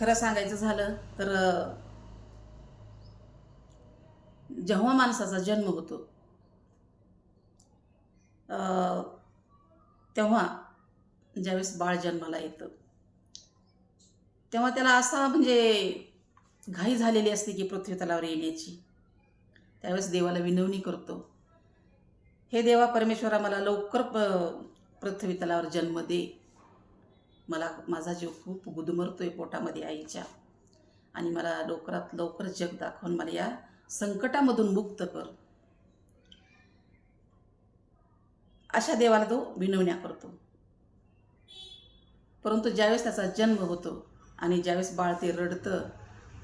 खरं सांगायचं झालं तर जेव्हा माणसाचा जन्म होतो अ, तेव्हा ज्यावेळेस बाळ जन्माला येतं तेव्हा त्याला असा म्हणजे घाई झालेली असते की पृथ्वी तलावर येण्याची. त्यावेळेस देवाला विनवणी करतो, हे देवा परमेश्वरा मला लवकर पृथ्वी तलावर जन्म दे. मला माझा जीव खूप गुदमरतोय पोटामध्ये आईच्या, आणि मला लवकरात लवकर जग दाखवून मला या संकटामधून मुक्त कर. अशा देवाला तो विनवण्या करतो. परंतु ज्यावेळेस त्याचा जन्म होतो आणि ज्यावेळेस बाळ ते रडतं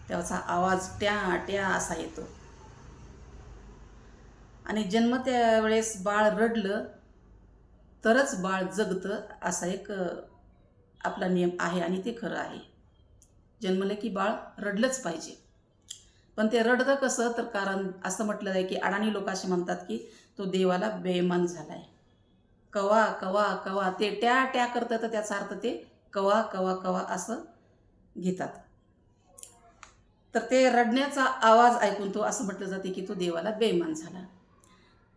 त्याचा आवाज ट्या ट्या असा येतो. आणि जन्म त्यावेळेस बाळ रडलं तरच बाळ जगतं असा एक आपला नियम आहे, आणि ते खरं आहे. जन्मलं की बाळ रडलंच पाहिजे. पण ते रडतं कसं, तर कारण असं म्हटलं आहे की अडाणी लोक असे म्हणतात की तो देवाला बेईमान झाला आहे. कवा कवा कवा ते ट्या ट्या करतं, तर त्याचा अर्थ ते कवा कवा कवा असं घेतात. तर ते रडण्याचा आवाज ऐकून तो असं म्हटलं जाते की तो देवाला बेईमान झाला.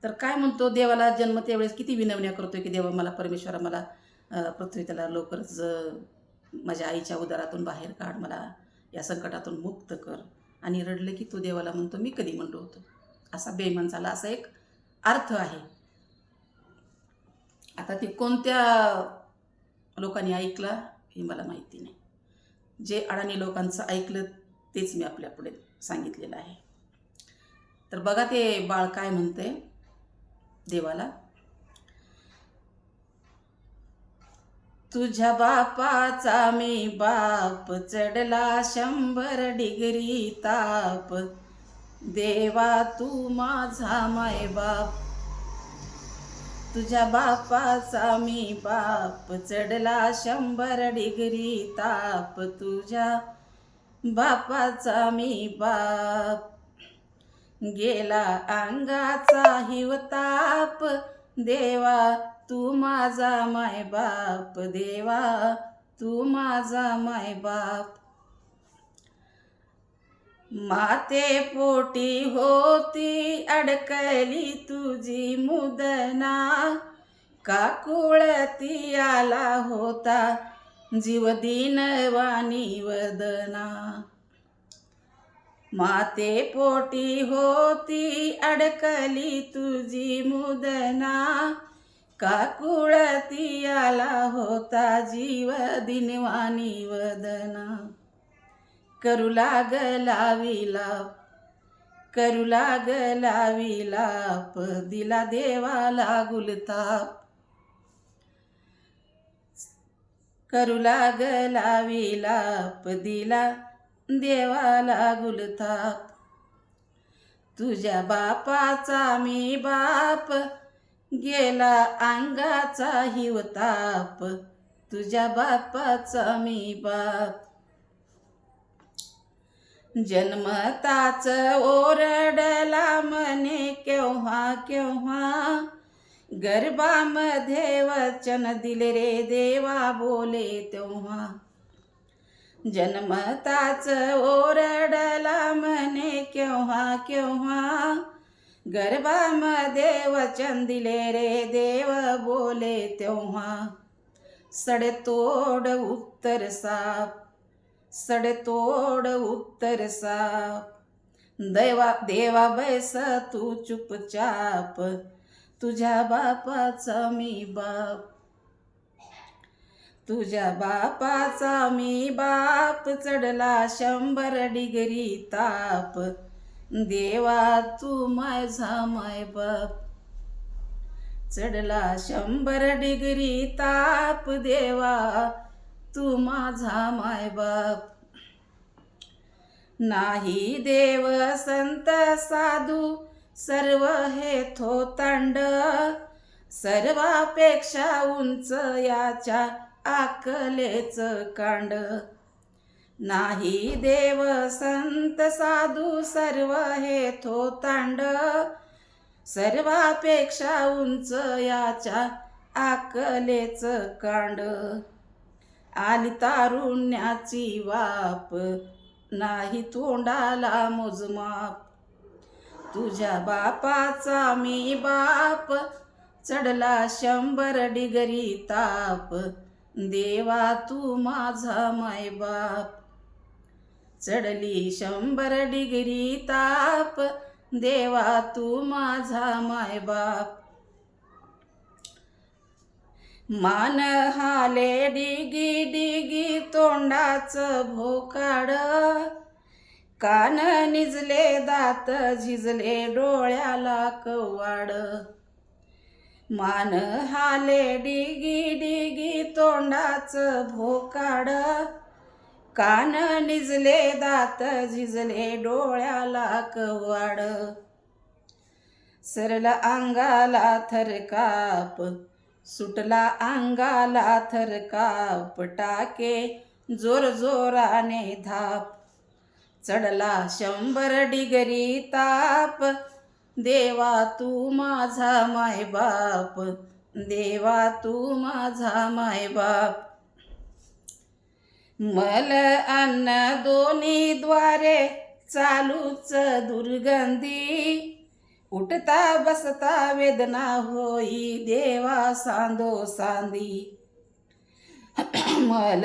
तर काय म्हणतो, देवाला जन्म त्यावेळेस किती विनवण्या करतोय की देवा मला परमेश्वरा मला पृथ्वी त्याला लवकरच माझ्या आईच्या उदरातून बाहेर काढ, मला या संकटातून मुक्त कर. आणि रडलं की तो देवाला म्हणतो मी कधी म्हणलो होतो, असा बेईमान झाला, असा एक अर्थ आहे. आता ते कोणत्या लोकांनी ऐकला हे मला माहिती नाही. जे अडाणी लोकांचं ऐकलं तेच मी आपल्यापुढे सांगितलेलं आहे. तर बघा ते बाळ काय म्हणते देवाला, तुझ्या बापाचा मी बाप, चढला 100 डिग्री ताप, देवा तू माझा माय बाप. तुझ्या बापाचा मी बाप, चढला 100 डिग्री ताप, तुझ्या बापाचा मी बाप, गेला अंगाचा हिवताप, देवा तू माझा माय बाप, देवा तू माझा माय बाप. माते पोटी होती अडकली तुझी मुदना, काकुळती आला होता जीव दीनवाणी वदना. माते पोटी होती अडकली तुझी मुदना, काकुळती आला होता जीव दीनवाणी वदना. करू लागला विलाप, करू लागला विलाप, दिला देवाला गुलताप. करू लागला विलाप, दिला देवाला गुलताप. तुझ्या बापाचा मी बाप, गेला अंगाचा हिवताप, तुझ्या बापाचा मी बाप. जन्मताच ओरडला मने केव्हा केव्हा, गर्भामध्ये वचन दिले रे देवा बोले तेव्हा. जन्मताच ओरडला मने केव्हा केव्हा, गर्भामध्ये वचन दिले रे देव बोले तेव्हा. सडेतोड उत्तर साप, सडेतोड उत्तर साप, देवा बैस तू चुपचाप, तुझ्या बापाचा मी बाप. तुझ्या बापाचा मी बाप, चढला 100 डिग्री ताप, देवा तू माझा माय बाप. चढला 100 डिग्री ताप, देवा तू माझा माय बाप. नाही देव संत साधू सर्व हे थोतांड, सर्वापेक्षा उंच याच्या आकलेच कांड. नाही देव संत साधू सर्व हे थोतांड, सर्वापेक्षा उंच याच्या आकलेच कांड. आली तारुण्याची वाप, नाही तोंडाला मोजमाप. तुझ्या बापाचा मी बाप, चढला 100 डिगरी ताप. देवा तू माझा मायबाप. चढली 100 डिगरी ताप. देवा तू माझा मायबाप. मान हाले डिगी डिगी तोंडाचं भोकाड, कान निजले दात झिजले डोळ्याला कवाड. मान हाले डिगी डिगी तोंडाचं भोकाड, कान निजले दात झिजले डोळ्याला कवाड. सरला अंगाला थरकाप, सुटला अंगाला थरकाप. टाके जोर जोराने धाप. चढला 100 डिगरी ताप. देवा तू माझा मायबाप. देवा तू माझा मायबाप. मल अन्न दोन्ही द्वारे चालूच दुर्गंधी. उठता बसता वेदना होई देवा सांदो सांदी. मल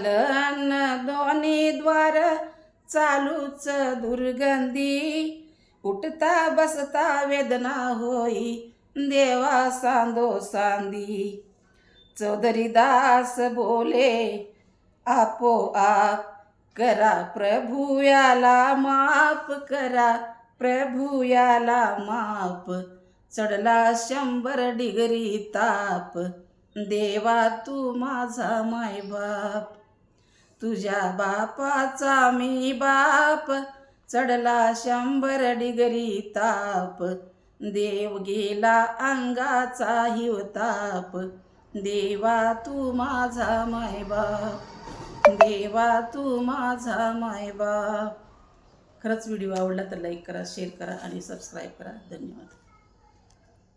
अन्न दोन्ही द्वार चालूच दुर्गंधी. उठता बसता वेदना होई देवा सांदो सांदी. चौधरी दास बोले आपोआप, करा प्रभू याला माफ. करा प्रभू याला माफ. चढला 100 डिगरी ताप. देवा तू माझा मायबाप. तुझ्या बापाचा मी बाप, चढला 100 डिगरी ताप. देव गेला अंगाचा हिवताप. देवा तू माझा मायबाप. देवा तू माझा मायबाप. खरंच व्हिडिओ आवडला तर लाईक करा, शेअर करा आणि सबस्क्राईब करा. धन्यवाद.